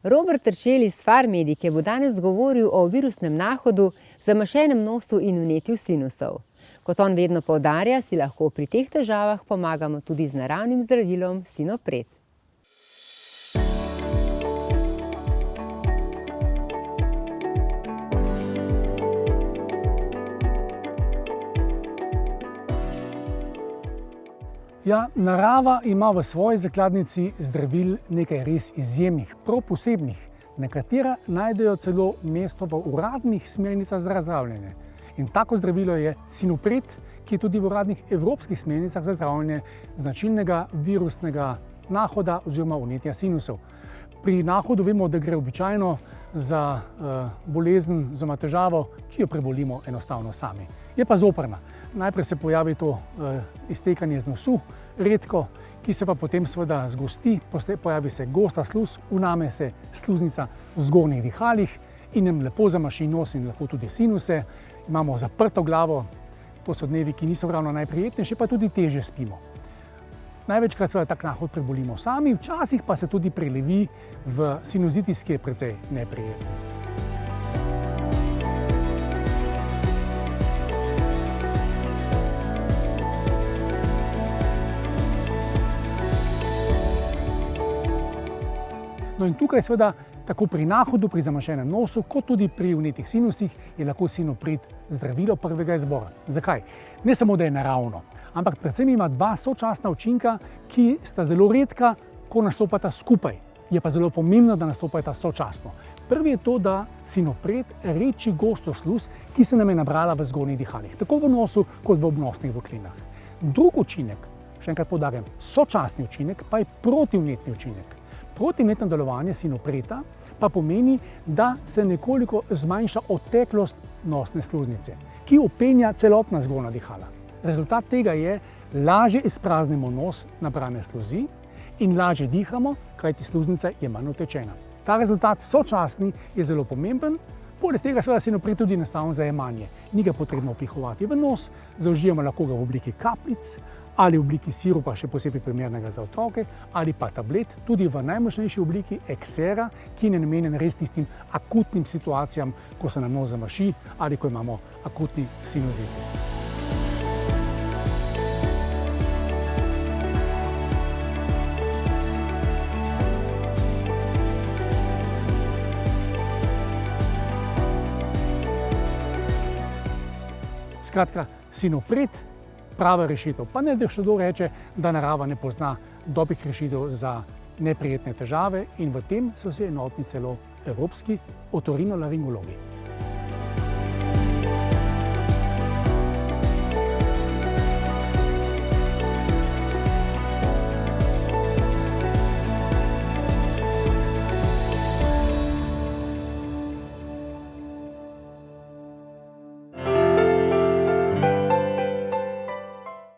Robert Teršelj iz Farmedike bo danes govoril o virusnem nahodu, zamašenem nosu in vnetju sinusov. Kot on vedno poudarja, si lahko pri teh težavah pomagamo tudi z naravnim zdravilom Sinopret. Ja, narava ima v svoji zakladnici zdravil nekaj res izjemnih, prav posebnih. Nekatera najdejo celo mesto v uradnih smernicah za zdravljenje. In tako zdravilo je Sinopret, ki je tudi v uradnih evropskih smernicah za zdravljenje značilnega virusnega nahoda oziroma vnetja sinusov. Pri nahodu vemo, da gre običajno za bolezen oziroma težavo, ki jo prebolimo enostavno sami. Je pa zoprna. Najprej se pojavi to iztekanje z nosu, redko, ki se pa potem seveda zgosti, pojavi se gosta sluz, vname se sluznica v zgornjih dihalih in nam lepo zamaši nos in lahko tudi sinuse. Imamo zaprto glavo, to so dnevi, ki niso ravno najprijetnejši, pa tudi težje spimo. Največkrat seveda tak nahod prebolimo sami, včasih pa se tudi prelevi v sinusitis, ki je precej neprijeten. No in tukaj seveda tako pri nahodu, pri zamašenem nosu, kot tudi pri vnetih sinusih je lahko Sinopret zdravilo prvega izbora. Zakaj? Ne samo, da je naravno, ampak predvsem ima dva sočasna učinka, ki sta zelo redka, ko nastopata skupaj. Je pa zelo pomembno, da nastopata sočasno. Prvi je to, da Sinopret reči gosto sluz, ki se nam je nabrala v zgornjih dihalih, tako v nosu kot v obnosnih voklinah. Drugi učinek, še enkrat poudarjam, sočasni učinek, pa je protivnetni učinek. Protivnetno delovanje Sinopreta pa pomeni, da se nekoliko zmanjša oteklost nosne sluznice, ki openja celotna zgornja dihala. Rezultat tega je, lažje izpraznimo nos nabrane sluzi in lažje dihamo, kajti sluznica je manj utečena. Ta rezultat sočasni je zelo pomemben, poleg tega seveda Sinopret tudi enostaven za jemanje. Ni ga potrebno vpihovati v nos, zaužijemo lahko ga v obliki kapljic ali v obliki sirupa, še posebej primernega za otroke, ali pa tablet, tudi v najmočnejši obliki Eksera, ki je namenjen res tistim akutnim situacijam, ko se nam nos zamaši ali ko imamo akutni sinusitis. Skratka, Sinopret prava rešitev. Pa ne, da še kdo reče, da narava ne pozna dobrih rešitev za neprijetne težave in v tem so si enotni celo evropski otorinolaringologi.